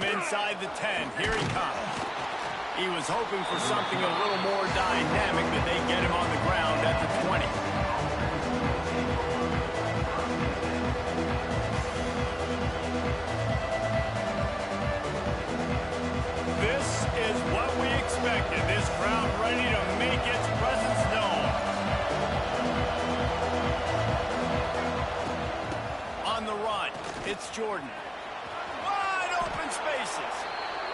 from inside the 10. Here he comes. He was hoping for something a little more dynamic, but they get him on the ground at the 20. This is what we expected. This crowd ready to make its presence known. On the run, it's Jordan. Wide open spaces.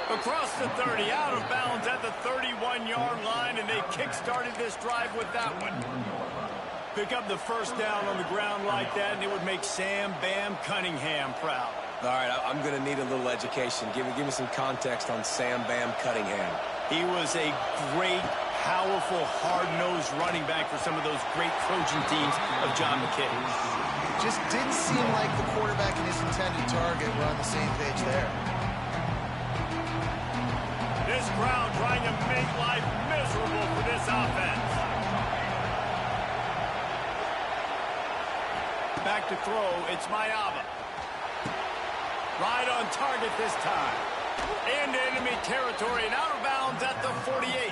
Across the 30, out of bounds at the 31-yard line, and they kick-started this drive with that one. Pick up the first down on the ground like that, and it would make Sam Bam Cunningham proud. All right, I'm going to need a little education. Give me some context on Sam Bam Cunningham. He was a great, powerful, hard-nosed running back for some of those great Trojan teams of John McKay. Just didn't seem like the quarterback and his intended target were on the same page there. This crowd trying to make life miserable for this offense. Back to throw, it's Mayava. Right on target this time. Into enemy territory and out of bounds at the 48.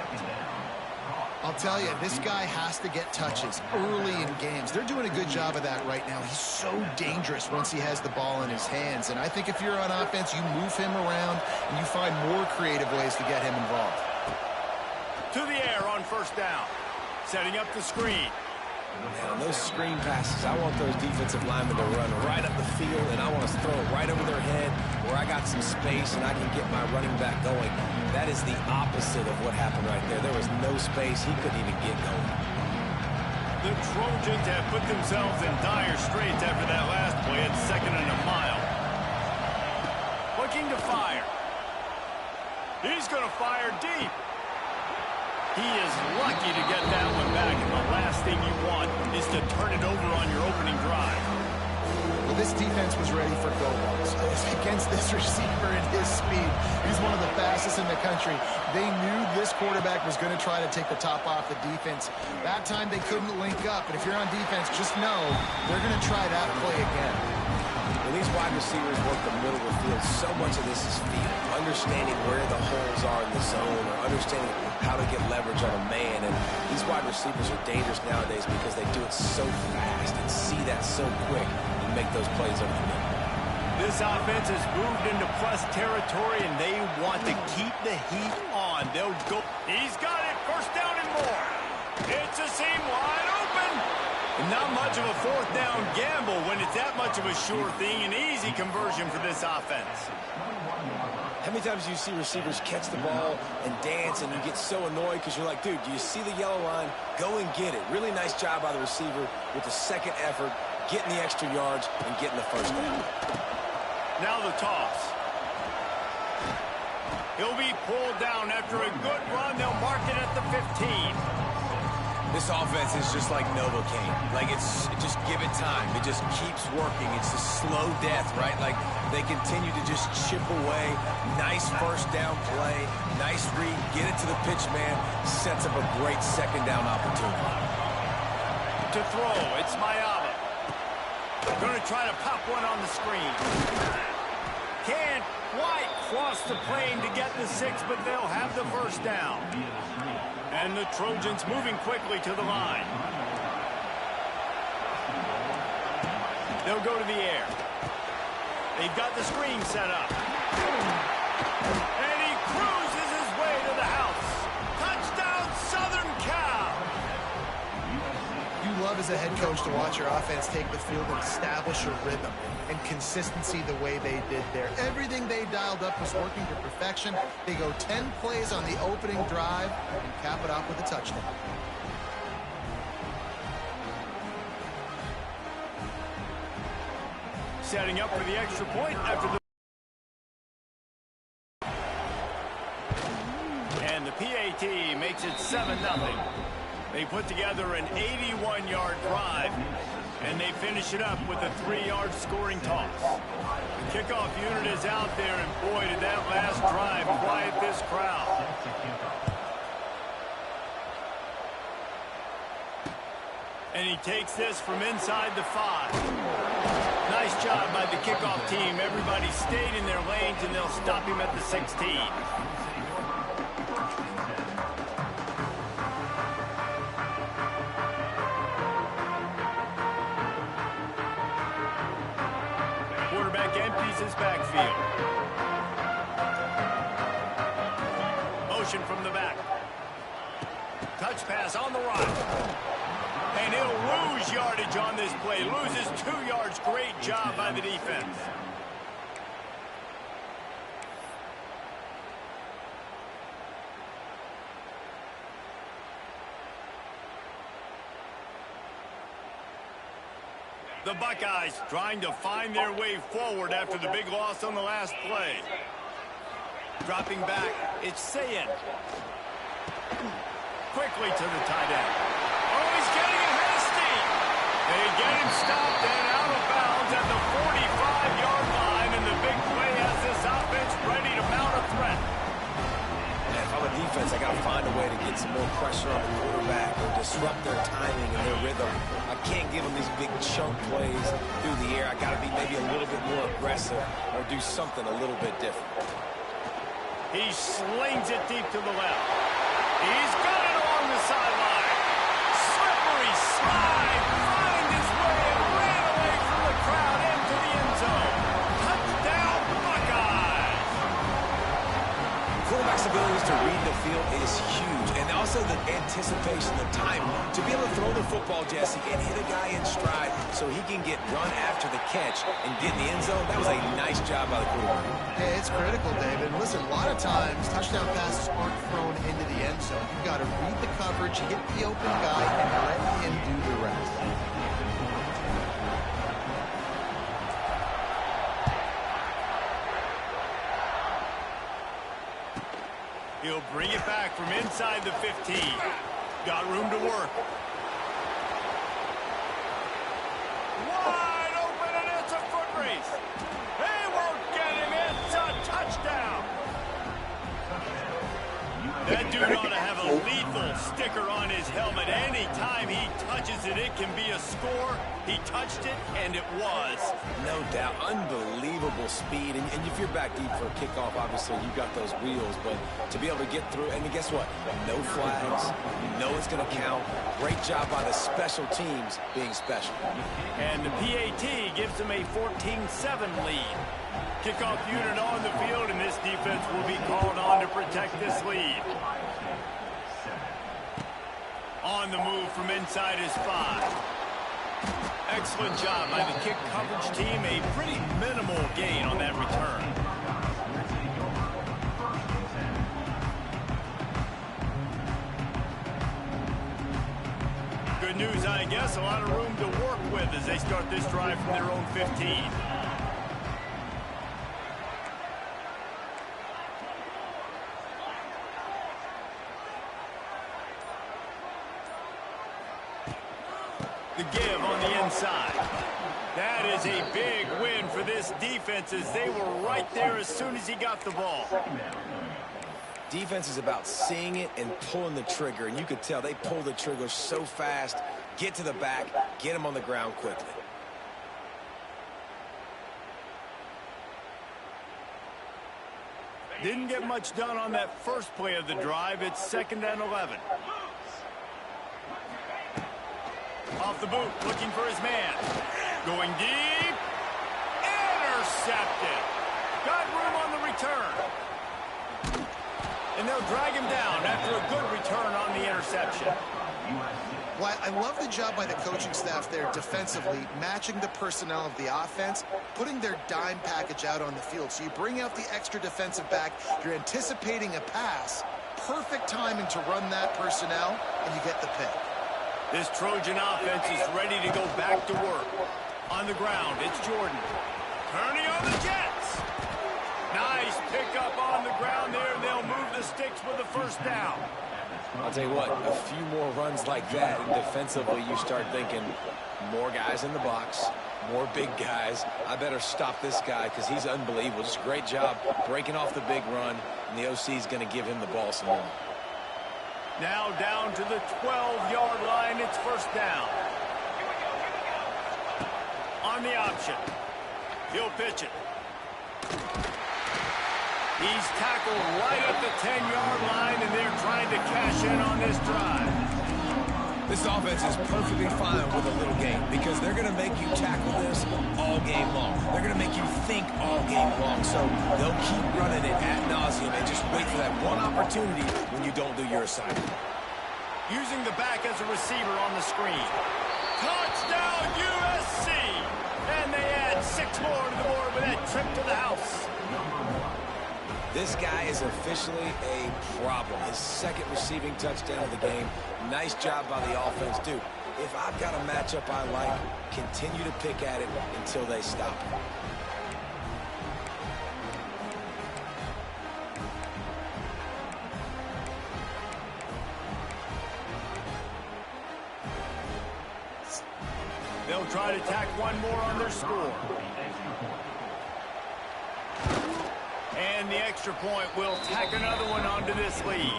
I'll tell you, this guy has to get touches early in games. They're doing a good job of that right now. He's so dangerous once he has the ball in his hands. And I think if you're on offense, you move him around and you find more creative ways to get him involved. To the air on first down. Setting up the screen. Man, on those screen passes, I want those defensive linemen to run right up the field, and I want to throw it right over their head where I got some space and I can get my running back going. That is the opposite of what happened right there. There was no space. He couldn't even get going. The Trojans have put themselves in dire straits after that last play at 2nd and a mile. Looking to fire. He's going to fire deep. He is lucky to get that one back, and the last thing you want is to turn it over on your opening drive. Well, this defense was ready for go balls. Against this receiver and his speed, he's one of the fastest in the country. They knew this quarterback was going to try to take the top off the defense. That time they couldn't link up, but if you're on defense, just know they're going to try that play again. When these wide receivers work the middle of the field, so much of this is feel. Understanding where the holes are in the zone, or understanding how to get leverage on a man. And these wide receivers are dangerous nowadays because they do it so fast and see that so quick and make those plays over the middle. This offense has moved into plus territory, and they want to keep the heat on. They'll go. He's got it. First down and more. It's a seam wide open. Not much of a fourth down gamble when it's that much of a sure thing. An easy conversion for this offense. How many times do you see receivers catch the ball and dance and you get so annoyed because you're like, dude, do you see the yellow line? Go and get it. Really nice job by the receiver with the second effort, getting the extra yards and getting the first down. Now the toss. He'll be pulled down after a good run. They'll mark it at the 15. This offense is just like Novocaine. Like, just give it time. It just keeps working. It's a slow death, right? Like, they continue to just chip away. Nice first down play. Nice read. Get it to the pitch man. Sets up a great second down opportunity. To throw, it's Mayava. Going to try to pop one on the screen. Can't quite cross the plane to get the 6, but they'll have the first down. And the Trojans moving quickly to the line. They'll go to the air. They've got the screen set up. And he cruises his way to the house. Touchdown, Southern Cal! You love as a head coach to watch your offense take the field and establish a rhythm and consistency the way they did there. Everything they dialed up was working to perfection. They go 10 plays on the opening drive and cap it off with a touchdown. Setting up for the extra point after the... And the PAT makes it 7-0. They put together an 81-yard drive, and they finish it up with a 3-yard scoring toss. The kickoff unit is out there, and boy, did that last drive quiet this crowd. And he takes this from inside the 5. Nice job by the kickoff team. Everybody stayed in their lanes, and they'll stop him at the 16. Quarterback empties his backfield. Motion from the back. Touch pass on the right. And he'll lose yardage on this play. Loses 2 yards. Great job by the defense. The Buckeyes trying to find their way forward after the big loss on the last play. Dropping back, it's Sayin. Quickly to the tight end. Oh, he's getting ahead of steam. They get him stopped and out of bounds at the 45-yard line, and the big play has this offense ready to mount a threat. And if I'm a defense, I got to find a way to get some more pressure on the quarterback or disrupt their timing and their rhythm. I can't give them these big chunk plays through the air. I got to be maybe a little bit more aggressive or do something a little bit different. He slings it deep to the left. He's got it along the sideline. Slippery slide. Finds his way and ran away from the crowd into the end zone. Touchdown, Buckeyes. Quarterback's abilities to read the field is huge. And also the anticipation, the time to be able to throw the football, Jesse, and hit a guy in stride so he can get run after the catch and get in the end zone. That was a nice job by the quarterback. Hey, it's critical, David. Listen, a lot of times touchdown passes aren't thrown into the end zone. You've got to read the coverage, hit the open guy, and let him do the rest. He'll bring it back from inside the 15. Got room to work. Wide open, and it's a foot race. They won't get him. It's a touchdown. That dude ought to have a lethal sticker on his helmet. Anytime he touches it, it can be a score. He touched it, and it was. No doubt. Unbelievable speed. And if you're back deep for a kickoff, obviously, you've got those wheels. But to be able to get through, and guess what? No flags. You know it's going to count. Great job by the special teams being special. And the PAT gives them a 14-7 lead. Kickoff unit on the field, and this defense will be called on to protect this lead. On the move from inside his 5. Excellent job by the kick coverage team. A pretty minimal gain on that return. Good news, I guess. A lot of room to work with as they start this drive from their own 15. The give on the inside. That is a big win for this defense as they were right there as soon as he got the ball. Defense is about seeing it and pulling the trigger, and you could tell they pull the trigger so fast, get to the back, get him on the ground quickly. Didn't get much done on that first play of the drive. It's 2nd and 11. Off the boot, looking for his man. Going deep. Intercepted. Got room on the return. And they'll drag him down after a good return on the interception. Well, I love the job by the coaching staff there defensively, matching the personnel of the offense, putting their dime package out on the field. So you bring out the extra defensive back, you're anticipating a pass, perfect timing to run that personnel, and you get the pick. This Trojan offense is ready to go back to work. On the ground, it's Jordan. Turning on the Jets. Nice pickup on the ground there. They'll move the sticks with the first down. I'll tell you what, a few more runs like that, and defensively you start thinking more guys in the box, more big guys. I better stop this guy because he's unbelievable. Just a great job breaking off the big run, and the OC is going to give him the ball some more. Now down to the 12-yard line. It's first down. On on the option. He'll pitch it. He's tackled right at the 10-yard line, and they're trying to cash in on this drive. This offense is perfectly fine with a little game because they're going to make you tackle this all game long. They're going to make you think all game long. So they'll keep running it ad nauseum and just wait for that one opportunity when you don't do your assignment. Using the back as a receiver on the screen. Touchdown, USC! And they add 6 more to the board with that trip to the house. This guy is officially a problem. His second receiving touchdown of the game. Nice job by the offense. Dude, if I've got a matchup I like, continue to pick at it until they stop. They'll try to tack one more on their score. And the extra point will tack another one onto this lead.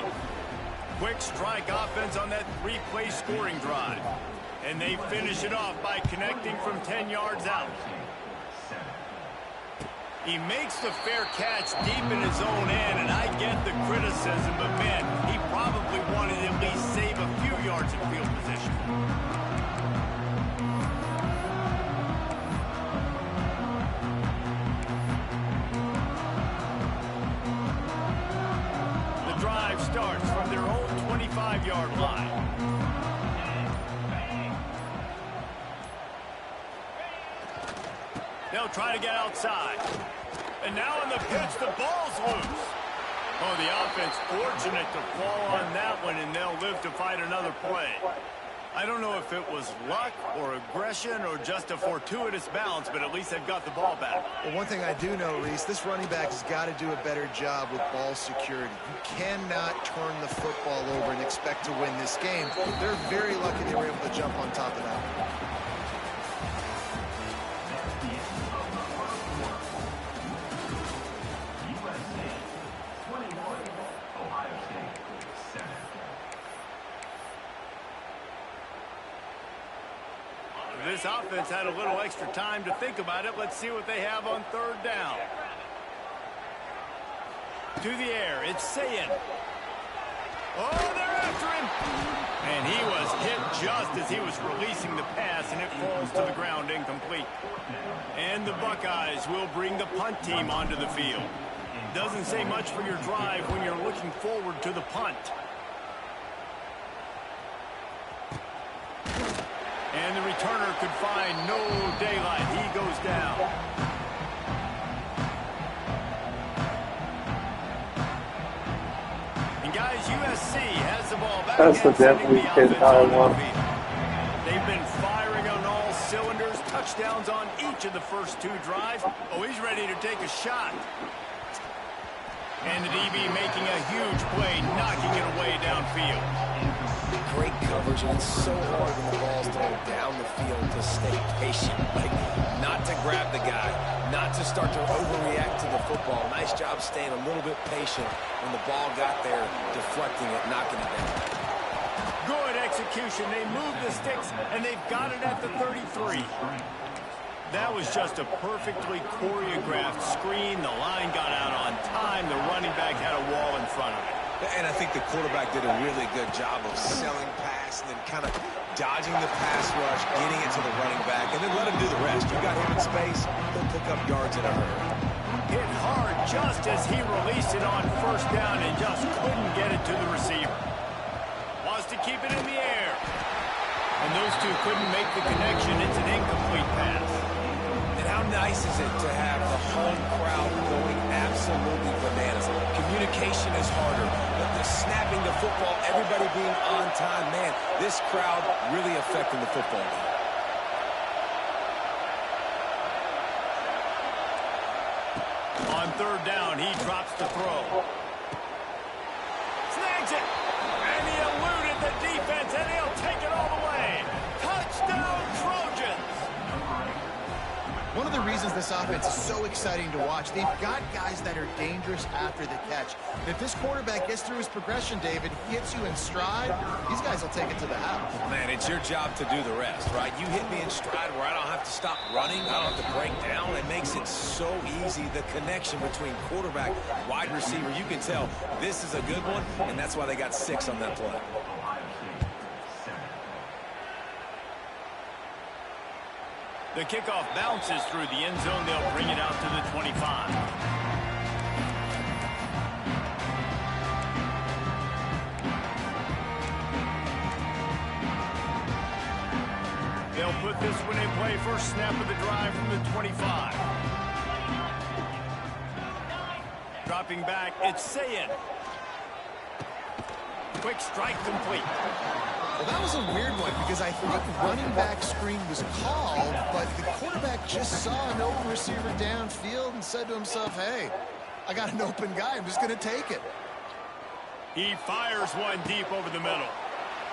Quick strike offense on that 3-play scoring drive. And they finish it off by connecting from 10 yards out. He makes the fair catch deep in his own end, and I get the criticism, but man, he probably wanted to at least save a few yards of field position. Starts from their own 25-yard line. They'll try to get outside. And now on the pitch, the ball's loose. Oh, the offense fortunate to fall on that one, and they'll live to fight another play. I don't know if it was luck or aggression or just a fortuitous bounce, but at least they've got the ball back. Well, one thing I do know, Reese, this running back has got to do a better job with ball security. You cannot turn the football over and expect to win this game. They're very lucky they were able to jump on top of that. This offense had a little extra time to think about it. Let's see what they have on 3rd down. To the air, it's Sayin. Oh, they're after him. And he was hit just as he was releasing the pass, and it falls to the ground incomplete. And the Buckeyes will bring the punt team onto the field. Doesn't say much for your drive when you're looking forward to the punt. And the returner could find no daylight. He goes down. And guys, USC has the ball back. That's the definitely kid I want. They've been firing on all cylinders. Touchdowns on each of the first 2 drives. Oh, he's ready to take a shot. And the DB making a huge play, knocking it away downfield. Great coverage, and it's so hard when the ball's thrown down the field to stay patient. Like, not to grab the guy, not to start to overreact to the football. Nice job staying a little bit patient when the ball got there, deflecting it, knocking it down. Good execution. They moved the sticks, and they've got it at the 33. That was just a perfectly choreographed screen. The line got out on time. The running back had a wall in front of it. And I think the quarterback did a really good job of selling pass and then kind of dodging the pass rush, getting it to the running back, and then let him do the rest. You got him in space, he'll pick up yards in a hurry. Hit hard just as he released it on 1st down and just couldn't get it to the receiver. Wants to keep it in the air. And those two couldn't make the connection. It's an incomplete pass. And how nice is it to have the home crowd going absolutely bananas? Communication is harder, but the snapping the football, everybody being on time, man, this crowd really affecting the football game. On 3rd down, he drops the throw. Snags it, and he eluded the defense, and he'll take it all the way. Touchdown, Trojans! One of the reasons this offense is so exciting to watch. They've got guys that are dangerous after the catch. And if this quarterback gets through his progression, David, hits you in stride, these guys will take it to the house. Man, it's your job to do the rest, right? You hit me in stride where I don't have to stop running, I don't have to break down. It makes it so easy, the connection between quarterback, wide receiver. You can tell this is a good one, and that's why they got 6 on that play. The kickoff bounces through the end zone. They'll bring it out to the 25. They'll put this one in play. First snap of the drive from the 25. Dropping back, it's Sayin. Quick strike complete. Well, that was a weird one because I think running back screen was called, but the quarterback just saw an open receiver downfield and said to himself, hey, I got an open guy. I'm just going to take it. He fires one deep over the middle.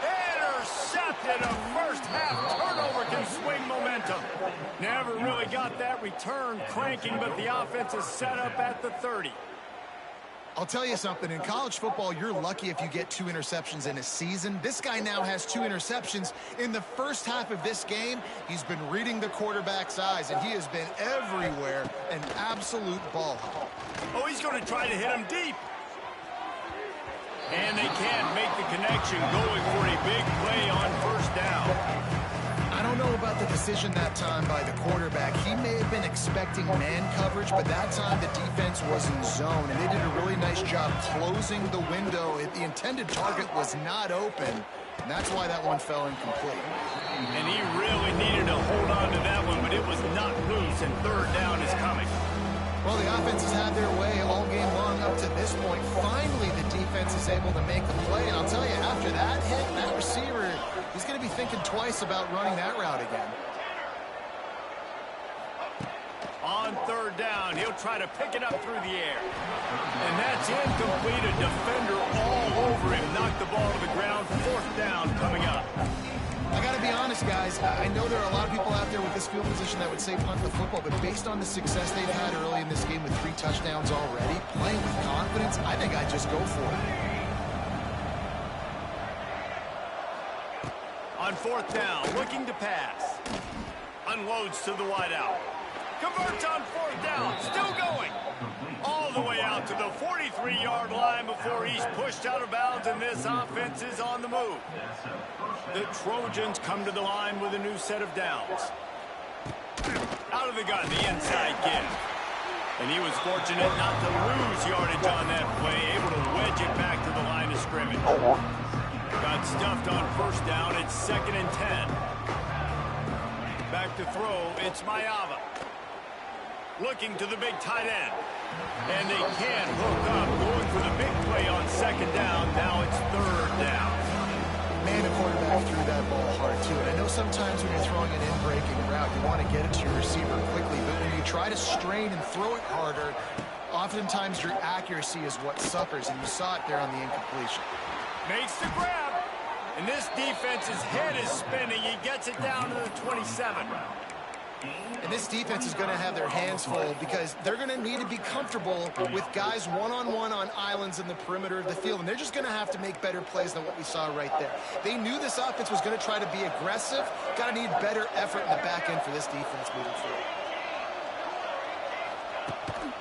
Intercepted. A first half turnover can swing momentum. Never really got that return cranking, but the offense is set up at the 30. I'll tell you something. In college football, you're lucky if you get 2 interceptions in a season. This guy now has 2 interceptions. In the first half of this game, he's been reading the quarterback's eyes, and he has been everywhere, an absolute ball hawk. Oh, he's going to try to hit him deep. And they can't make the connection, going for a big play on first down. I don't know about the decision that time by the quarterback. He may have been expecting man coverage, but that time the defense was in zone, and they did a really nice job closing the window. The intended target was not open, and that's why that one fell incomplete. And he really needed to hold on to that one, but it was not loose, and third down is coming. Well, the offense has had their way all game long up to this point. Finally, the defense is able to make the play, and I'll tell you, after that hit, that receiver, he's going to be thinking twice about running that route again. On third down, he'll try to pick it up through the air. And that's incomplete. A defender all over him. Knocked the ball to the ground. Fourth down coming up. I got to be honest, guys. I know there are a lot of people out there with this field position that would say punt the football, but based on the success they've had early in this game with 3 touchdowns already, playing with confidence, I think I'd just go for it. On fourth down, looking to pass. Unloads to the wideout. Converts on fourth down. Still going. All the way out to the 43-yard line before he's pushed out of bounds, and this offense is on the move. The Trojans come to the line with a new set of downs. Out of the gun, the inside give. And he was fortunate not to lose yardage on that play, able to wedge it back to the line of scrimmage. Got stuffed on first down. It's 2nd and 10. Back to throw. It's Mayava. Looking to the big tight end. And they can't hook up. Going for the big play on 2nd down. Now it's 3rd down. Man, the quarterback threw that ball hard, too. And I know sometimes when you're throwing an in-breaking route, you want to get it to your receiver quickly. But when you try to strain and throw it harder, oftentimes your accuracy is what suffers. And you saw it there on the incompletion. Makes the grab. And this defense's head is spinning. He gets it down to the 27. And this defense is going to have their hands full because they're going to need to be comfortable with guys one-on-one on islands in the perimeter of the field. And they're just going to have to make better plays than what we saw right there. They knew this offense was going to try to be aggressive. Got to need better effort in the back end for this defense moving forward.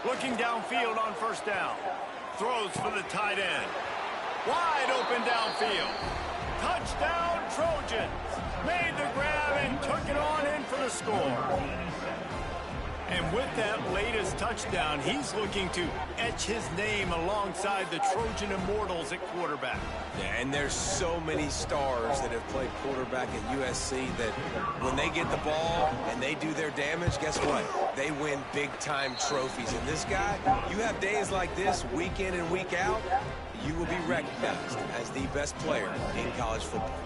Looking downfield on first down. Throws for the tight end. Wide open downfield. Touchdown, Trojans. Made the grab and took it on in for the score. And with that latest touchdown, he's looking to etch his name alongside the Trojan Immortals at quarterback. Yeah, and there's so many stars that have played quarterback at USC that when they get the ball and they do their damage, guess what? They win big-time trophies. And this guy, you have days like this, week in and week out, you will be recognized as the best player in college football.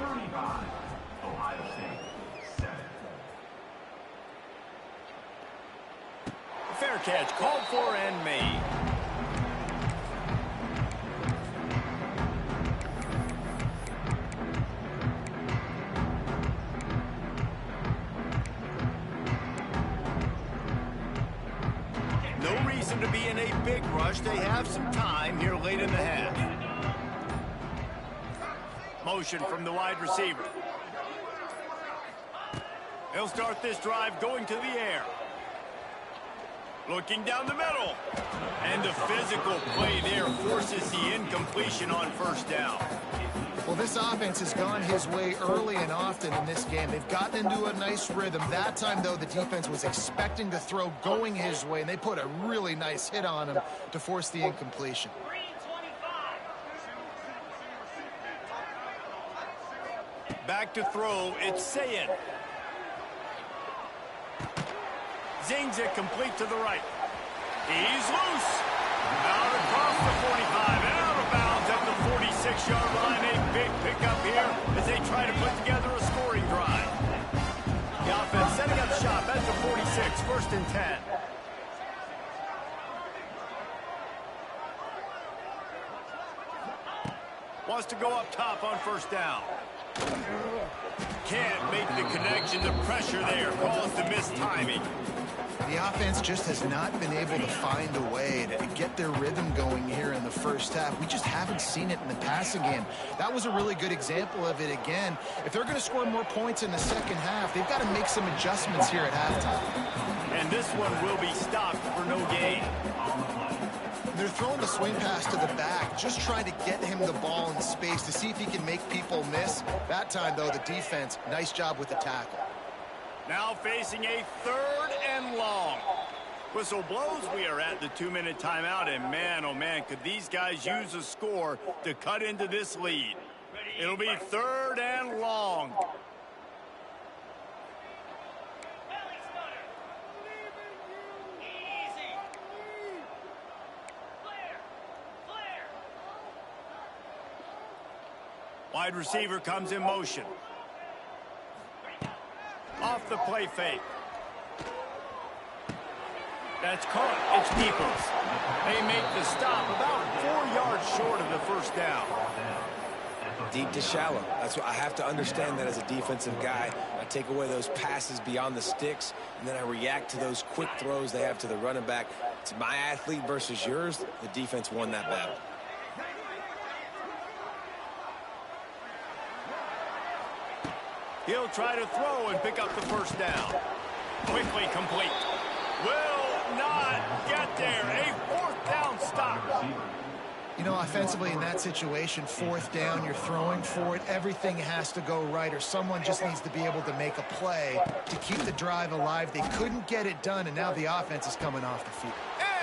Fair catch called for and made. them to be in a big rush. They have some time here late in the half. Motion from the wide receiver. He'll start this drive going to the air. Looking down the middle. And the physical play there forces the incompletion on first down. Well, this offense has gone his way early and often in this game. They've gotten into a nice rhythm. That time, though, the defense was expecting to throw going his way, and they put a really nice hit on him to force the incompletion. Back to throw, it's Sayin. Zings it complete to the right. He's loose. Out across the 45 and out of bounds at the 46-yard line. A big pickup here as they try to put together a scoring drive. The offense setting up shop at the 46, 1st and 10. Wants to go up top on first down. Can't make the connection. The pressure there caused the mistiming. The offense just has not been able to find a way to get their rhythm going here in the first half. We just haven't seen it in the passing game. That was a really good example of it again. If they're going to score more points in the second half, they've got to make some adjustments here at halftime. And this one will be stopped for no gain. They're throwing the swing pass to the back, just trying to get him the ball in space to see if he can make people miss. That time, though, the defense, nice job with the tackle. Now facing a 3rd and long. Whistle blows. We are at the 2-minute timeout, and man, oh man, could these guys use a score to cut into this lead. It'll be 3rd and long. Wide receiver comes in motion. Off the play fake. That's caught. It's Peoples. They make the stop about 4 yards short of the first down. Deep to shallow. That's what I have to understand that as a defensive guy. I take away those passes beyond the sticks, and then I react to those quick throws they have to the running back. It's my athlete versus yours. The defense won that battle. He'll try to throw and pick up the first down. Quickly complete. Will not get there. A 4th down stop. You know, offensively in that situation, 4th down, you're throwing for it. Everything has to go right, or someone just needs to be able to make a play to keep the drive alive. They couldn't get it done, and now the offense is coming off the field.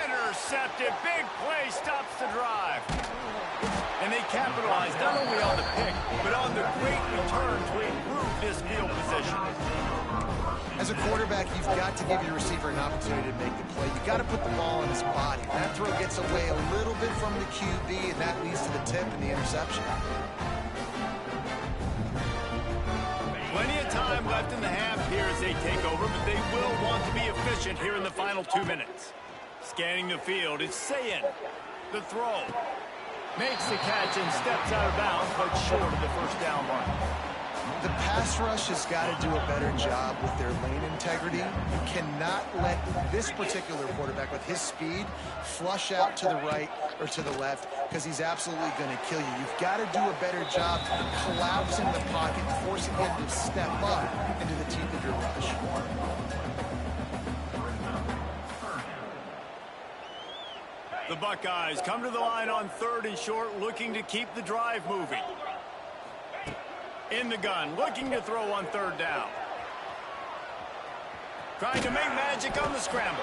Intercepted. Big play stops the drive. And they capitalized not only on the pick, but on the great return to improve this field position. As a quarterback, you've got to give your receiver an opportunity to make the play. You've got to put the ball in his body. That throw gets away a little bit from the QB, and that leads to the tip and the interception. Plenty of time left in the half here as they take over, but they will want to be efficient here in the final 2 minutes. Scanning the field, it's Sayin. The throw. Makes the catch and steps out of bounds, but short of the first down mark. The pass rush has got to do a better job with their lane integrity. You cannot let this particular quarterback, with his speed, flush out to the right or to the left, because he's absolutely going to kill you. You've got to do a better job collapsing the pocket and forcing him to step up into the teeth of your rush. The Buckeyes come to the line on 3rd and short, looking to keep the drive moving. In the gun, looking to throw on 3rd down. Trying to make magic on the scramble.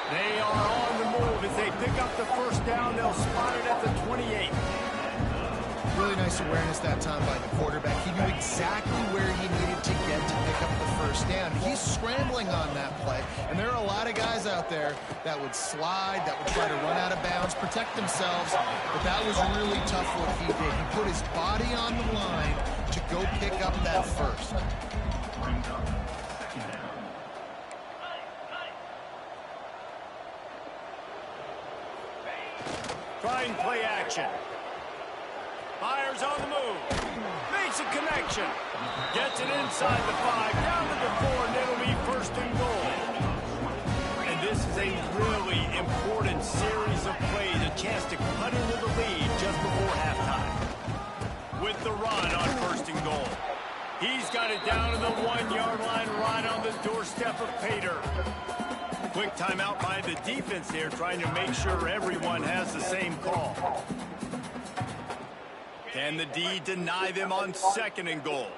They are on the move as they pick up the first down. They'll spot it at the 28. Really nice awareness that time by the quarterback. He knew exactly where he needed to get to pick up the first down. He's scrambling on that play, and there are a lot of guys out there that would slide, that would try to run out of bounds, protect themselves, but that was really tough what he did. He put his body on the line to go pick up that first. Trying play action. Fires on the move. Makes a connection. Gets it inside the 5, down to the 4, and it'll be 1st and goal. And this is a really important He's got it down to the 1-yard line right on the doorstep of Pater. Quick timeout by the defense here, trying to make sure everyone has the same call. Can the D deny them on 2nd and goal?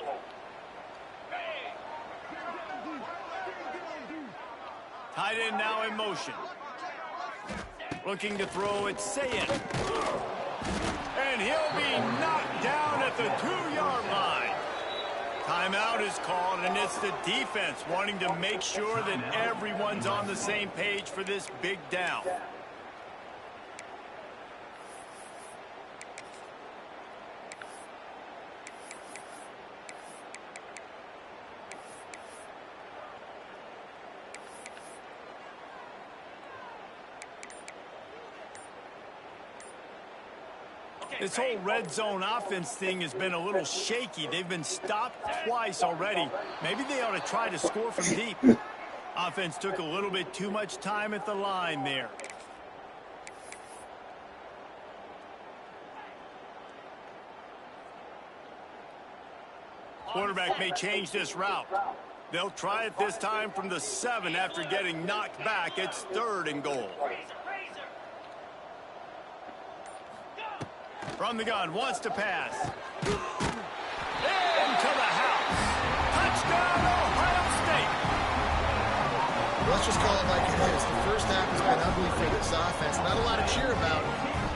Tight end now in motion. Looking to throw, it's Sayin. And he'll be knocked down at the 2-yard line. Timeout is called, and it's the defense wanting to make sure that everyone's on the same page for this big down. This whole red zone offense thing has been a little shaky. They've been stopped twice already. Maybe they ought to try to score from deep. Offense took a little bit too much time at the line there. Quarterback may change this route. They'll try it this time from the 7 after getting knocked back. It's 3rd and goal. From the gun, wants to pass. Into the house. Touchdown, Ohio State. Let's just call it like it is. The first half has been ugly for this offense. Not a lot to cheer about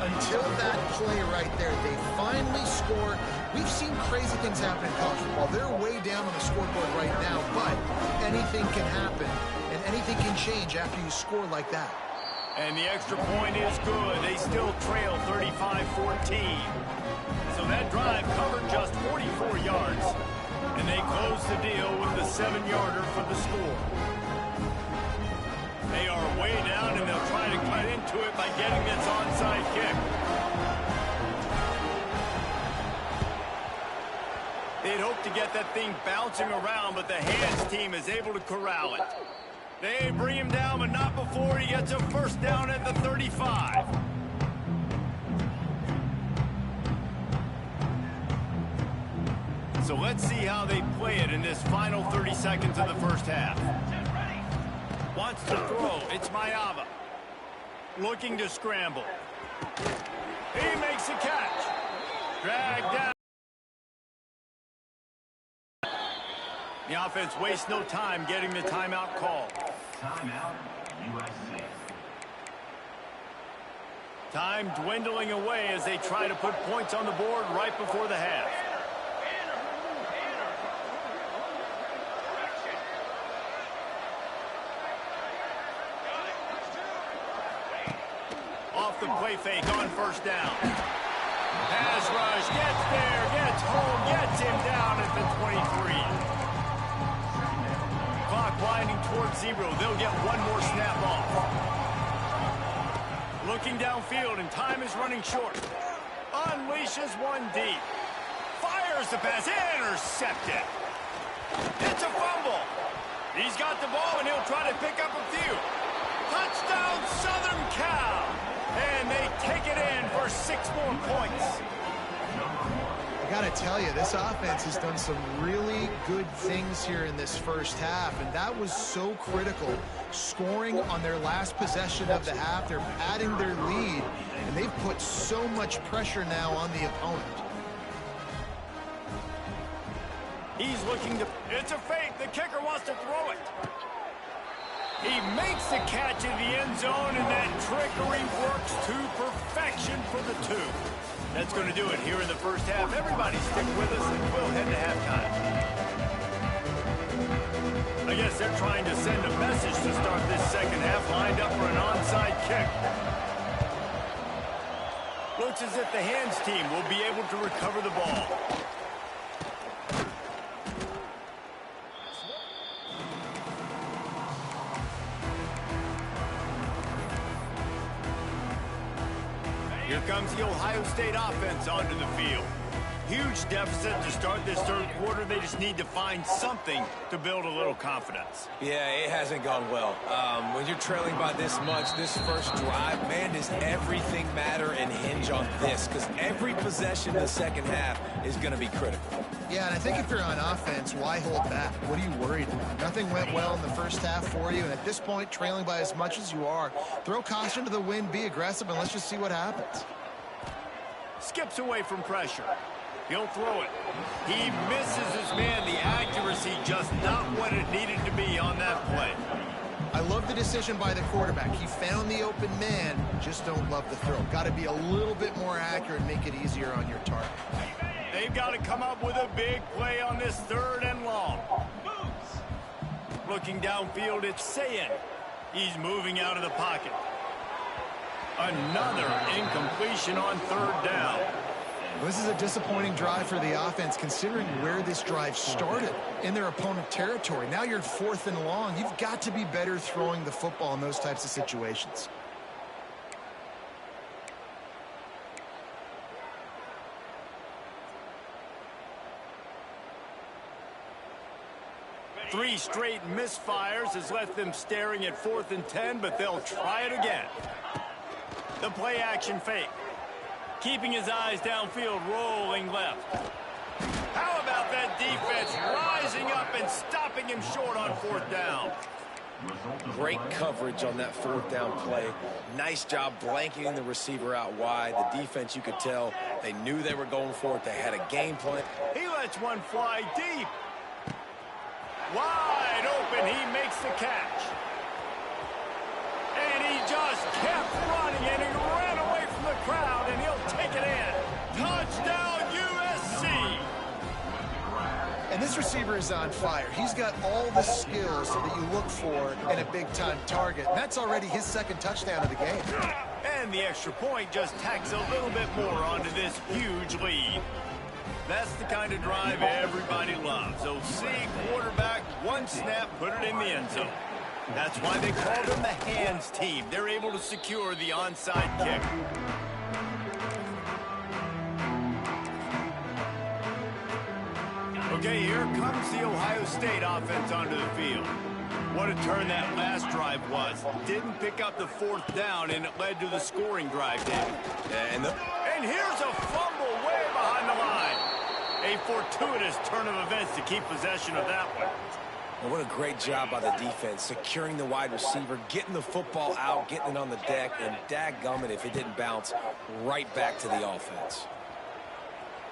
until that play right there. They finally score. We've seen crazy things happen in college football. They're way down on the scoreboard right now, but anything can happen, and anything can change after you score like that. And the extra point is good. They still trail 35-14. So that drive covered just 44 yards. And they close the deal with the 7-yarder for the score. They are way down, and they'll try to cut into it by getting this onside kick. They'd hoped to get that thing bouncing around, but the hands team is able to corral it. They bring him down, but not before he gets a first down at the 35. So let's see how they play it in this final 30 seconds of the first half. Wants to throw. It's Mayava. Looking to scramble. He makes a catch. Dragged down. The offense wastes no time getting the timeout call. Timeout, USA. Time dwindling away as they try to put points on the board right before the half. Off the play fake on first down. Pass rush, gets there, gets home, gets him down at the 23. Clock winding towards 0. They'll get one more snap off. Looking downfield, and time is running short. Unleashes one deep. Fires the pass. Intercepted. It's a fumble. He's got the ball, and he'll try to pick up a few. Touchdown, Southern Cal. And they take it in for 6 more points. I got to tell you, this offense has done some really good things here in this first half, and that was so critical. Scoring on their last possession of the half, they're padding their lead, and they've put so much pressure now on the opponent. He's looking to... It's a fake. The kicker wants to throw it. He makes the catch in the end zone, and that trickery works to perfection for the 2. That's going to do it here in the first half. Everybody stick with us, and we'll head to halftime. I guess they're trying to send a message to start this second half, lined up for an onside kick. Looks as if the hands team will be able to recover the ball. Here comes the Ohio State offense onto the field. Huge deficit to start this third quarter. They just need to find something to build a little confidence. Yeah, it hasn't gone well. When you're trailing by this much, this first drive, man, does everything matter and hinge on this? Because every possession in the second half is going to be critical. Yeah, and I think if you're on offense, why hold back? What are you worried about? Nothing went well in the first half for you, and at this point, trailing by as much as you are, throw caution to the wind, be aggressive, and let's just see what happens. Skips away from pressure. He'll throw it. He misses his man. The accuracy just not what it needed to be on that play. I love the decision by the quarterback. He found the open man, just don't love the throw. Got to be a little bit more accurate and make it easier on your target. They've got to come up with a big play on this 3rd and long. Looking downfield, it's Sayin. He's moving out of the pocket. Another incompletion on 3rd down. Well, this is a disappointing drive for the offense, considering where this drive started, in their opponent territory. Now you're 4th and long. You've got to be better throwing the football in those types of situations. Three straight misfires has left them staring at 4th and 10, but they'll try it again. The play action fake. Keeping his eyes downfield, rolling left. How about that defense rising up and stopping him short on 4th down? Great coverage on that 4th down play. Nice job blanketing the receiver out wide. The defense, you could tell, they knew they were going for it. They had a game plan. He lets one fly deep. Wide open, he makes the catch. And he just kept running, and he ran away from the crowd, and he'll take it in. Touchdown, USC! And this receiver is on fire. He's got all the skills that you look for in a big-time target. And that's already his 2nd touchdown of the game. And the extra point just tacks a little bit more onto this huge lead. That's the kind of drive everybody loves. OC quarterback, one snap, put it in the end zone. That's why they call them the hands team. They're able to secure the onside kick. Okay, here comes the Ohio State offense onto the field. What a turn that last drive was. Didn't pick up the 4th down, and it led to the scoring drive, David. And here's a fumble way behind the line. A fortuitous turn of events to keep possession of that one. Well, what a great job by the defense, securing the wide receiver, getting the football out, getting it on the deck, and dadgummit if it didn't bounce right back to the offense.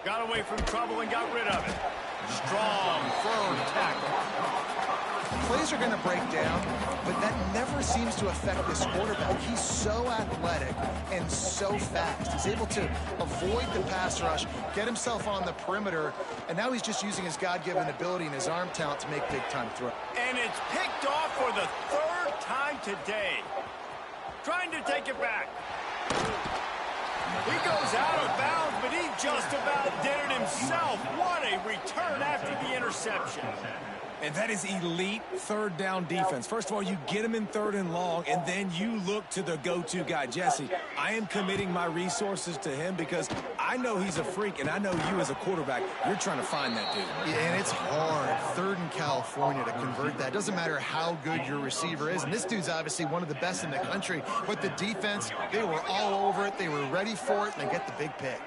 Got away from trouble and got rid of it. Strong, firm tackle. Plays are going to break down, but that never seems to affect this quarterback. He's so athletic and so fast. He's able to avoid the pass rush, get himself on the perimeter, and now he's just using his God-given ability and his arm talent to make big-time throws. And it's picked off for the 3rd time today. Trying to take it back. He goes out of bounds, but he just about did it himself. What a return after the interception. And that is elite 3rd down defense. First of all, you get him in 3rd and long, and then you look to the go-to guy, Jesse. I am committing my resources to him because I know he's a freak, and I know you as a quarterback, you're trying to find that dude. Yeah, and it's hard, 3rd in California, to convert that. Doesn't matter how good your receiver is, and this dude's obviously one of the best in the country, but the defense, they were all over it, they were ready for it, and they get the big pick.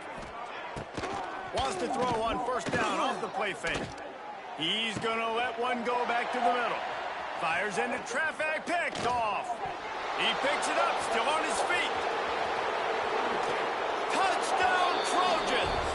Wants to throw on 1st down off the play fake. He's going to let one go back to the middle. Fires into traffic, picked off. He picks it up, still on his feet. Touchdown, Trojans!